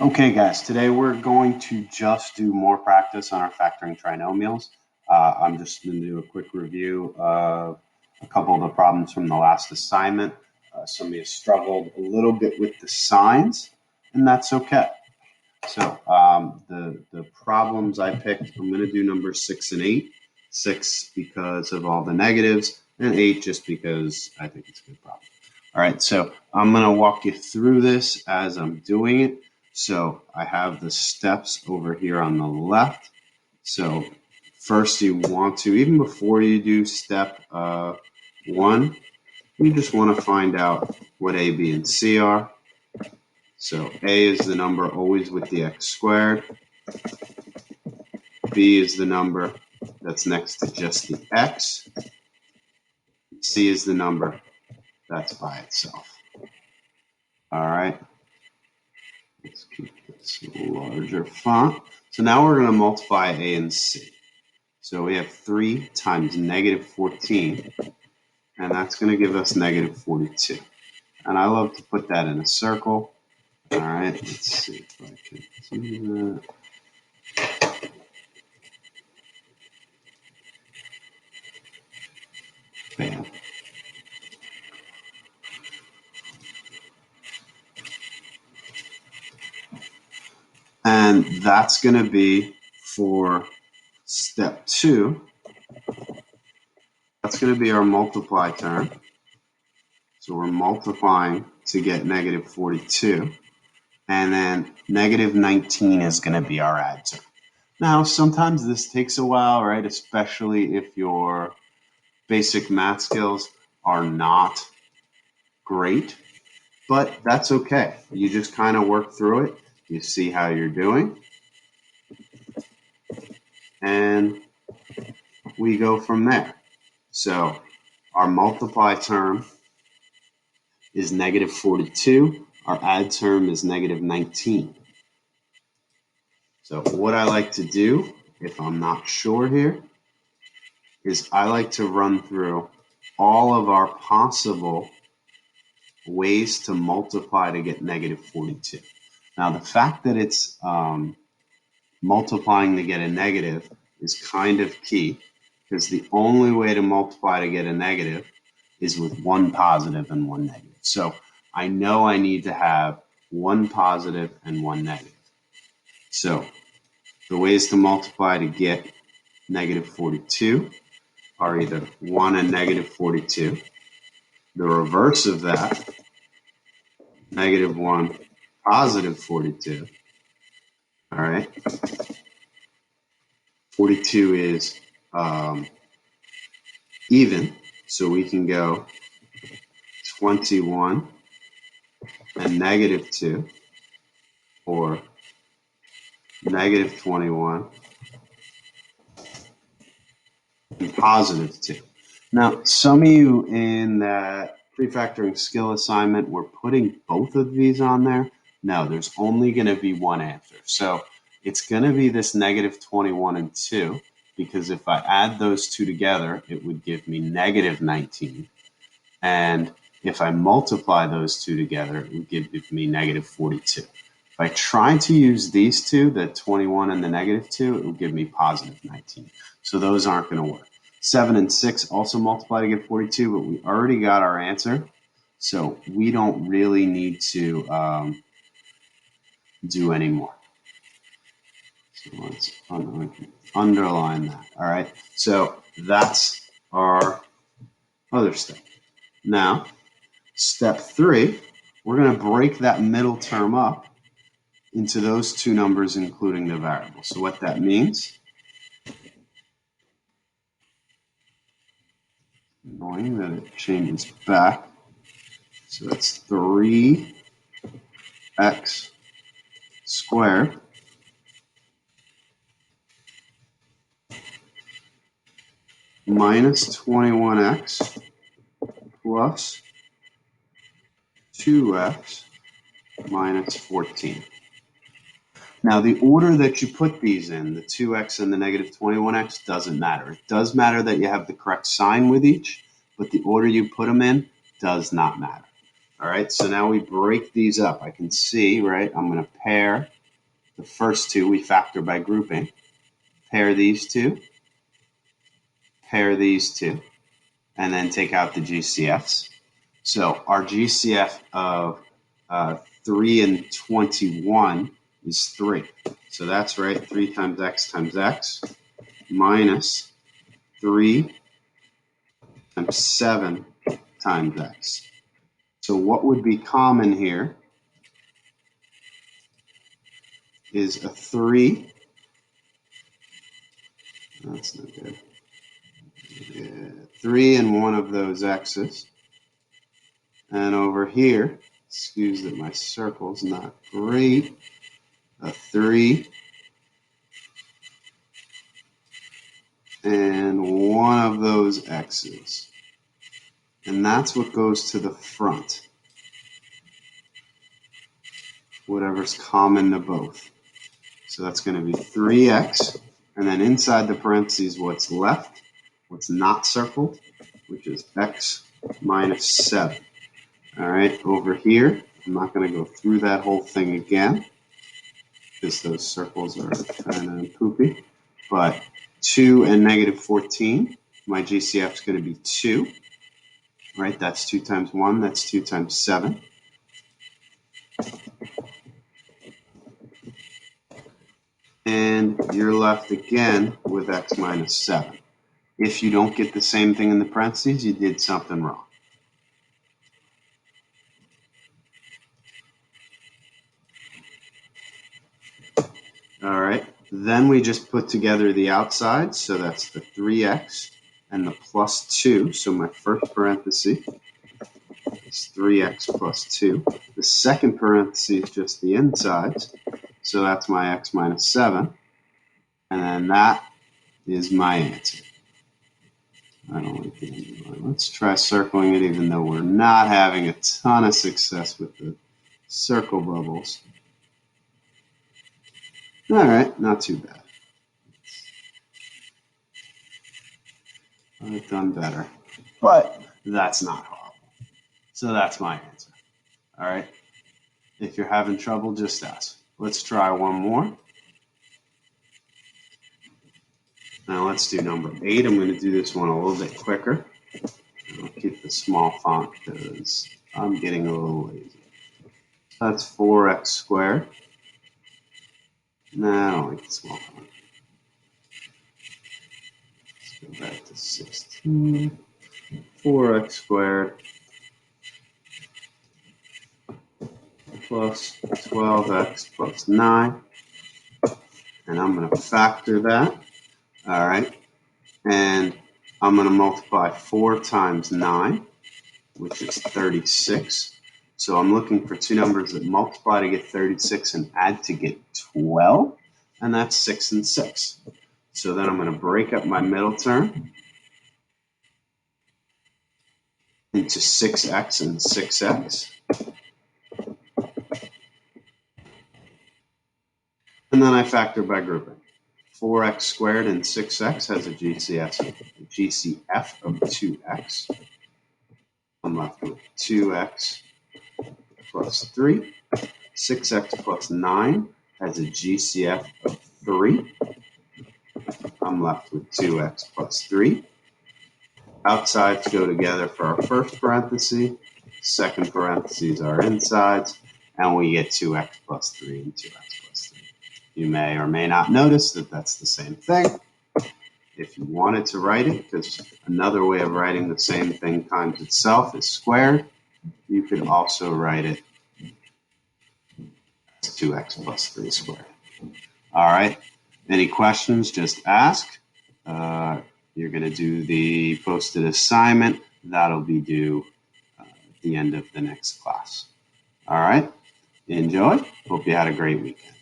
Okay, guys, today we're going to just do more practice on our factoring trinomials. I'm just going to do a quick review of a couple of the problems from the last assignment. Some of you struggled a little bit with the signs, and that's okay. So the problems I picked, I'm going to do numbers 6 and 8. 6 because of all the negatives, and 8 just because I think it's a good problem. All right, so I'm going to walk you through this as I'm doing it. So I have the steps over here on the left. So first you want to, even before you do step 1, you just want to find out what A, B, and C are. So A is the number always with the x squared. B is the number that's next to just the x. C is the number that's by itself. All right. Let's keep this a larger font. So now we're going to multiply A and C. So we have 3 times negative 14, and that's going to give us negative 42. And I love to put that in a circle. All right, let's see if I can do that. Bam. And that's going to be for step 2. That's going to be our multiply term. So we're multiplying to get negative 42. And then negative 19 is going to be our add term. Now, sometimes this takes a while, right? Especially if your basic math skills are not great, but that's okay. You just kind of work through it. You see how you're doing. And we go from there. So our multiply term is negative 42. Our add term is negative 19. So what I like to do, if I'm not sure here, is I like to run through all of our possible ways to multiply to get negative 42. Now, the fact that it's multiplying to get a negative is kind of key, because the only way to multiply to get a negative is with one positive and one negative. So I know I need to have one positive and one negative. So the ways to multiply to get negative 42 are either 1 and negative 42. The reverse of that, negative 1, positive 42. All right. 42 is even, so we can go 21 and negative 2, or negative 21 and positive 2. Now, some of you in that prefactoring skill assignment were putting both of these on there. No, there's only going to be one answer. So it's going to be this negative 21 and 2, because if I add those two together, it would give me negative 19. And if I multiply those two together, it would give me negative 42. If I try to use these two, the 21 and the negative 2, it would give me positive 19. So those aren't going to work. 7 and 6 also multiply to get 42, but we already got our answer. So we don't really need to do any more. So let's underline that. All right. So that's our other step. Now, step 3, we're going to break that middle term up into those two numbers, including the variable. So what that means, annoying that it changes back. So that's 3x squared minus 21x plus 2x minus 14. Now, the order that you put these in, the 2x and the negative 21x, doesn't matter. It does matter that you have the correct sign with each, but the order you put them in does not matter. All right, so now we break these up. I can see, right, I'm going to pair the first two. We factor by grouping. Pair these two, and then take out the GCFs. So our GCF of 3 and 21 is 3. So that's right, 3 times x minus 3 times 7 times x. So what would be common here is a 3. That's not good. 3 in one of those x's. And over here, excuse that my circle's not great, a 3 and one of those x's. And that's what goes to the front, whatever's common to both. So that's going to be 3x, and then inside the parentheses, what's left, what's not circled, which is x minus 7. All right, over here, I'm not going to go through that whole thing again because those circles are kind of poopy. But 2 and negative 14, my GCF is going to be 2. Right, that's 2 times 1, that's 2 times 7. And you're left again with x minus 7. If you don't get the same thing in the parentheses, you did something wrong. All right, then we just put together the outsides, so that's the 3x and the plus 2. So my first parenthesis is 3x plus 2. The second parenthesis is just the insides, so that's my x minus 7. And then that is my answer. I don't like it anymore. Let's try circling it, even though we're not having a ton of success with the circle bubbles. All right, not too bad. I've done better, but that's not horrible. So that's my answer. All right. If you're having trouble, just ask. Let's try one more. Now let's do number 8. I'm going to do this one a little bit quicker. I'll keep the small font because I'm getting a little lazy. That's 4x squared. No, I don't like the small font. Let's go back to 16. 4x squared plus 12x plus 9. And I'm going to factor that. All right. And I'm going to multiply 4 times 9, which is 36. So I'm looking for two numbers that multiply to get 36 and add to get 12. And that's 6 and 6. So then I'm going to break up my middle term into 6x and 6x. And then I factor by grouping. 4x squared and 6x has a GCF of 2x. I'm left with 2x plus 3. 6x plus 9 has a GCF of 3. I'm left with 2x plus 3. Outsides go together for our first parenthesis. Second parentheses are insides. And we get 2x plus 3 and 2x plus 3. You may or may not notice that that's the same thing. If you wanted to write it, because another way of writing the same thing times itself is squared, you could also write it as 2x plus 3 squared. All right. Any questions, just ask. You're going to do the posted assignment. That'll be due at the end of the next class. All right. Enjoy. Hope you had a great weekend.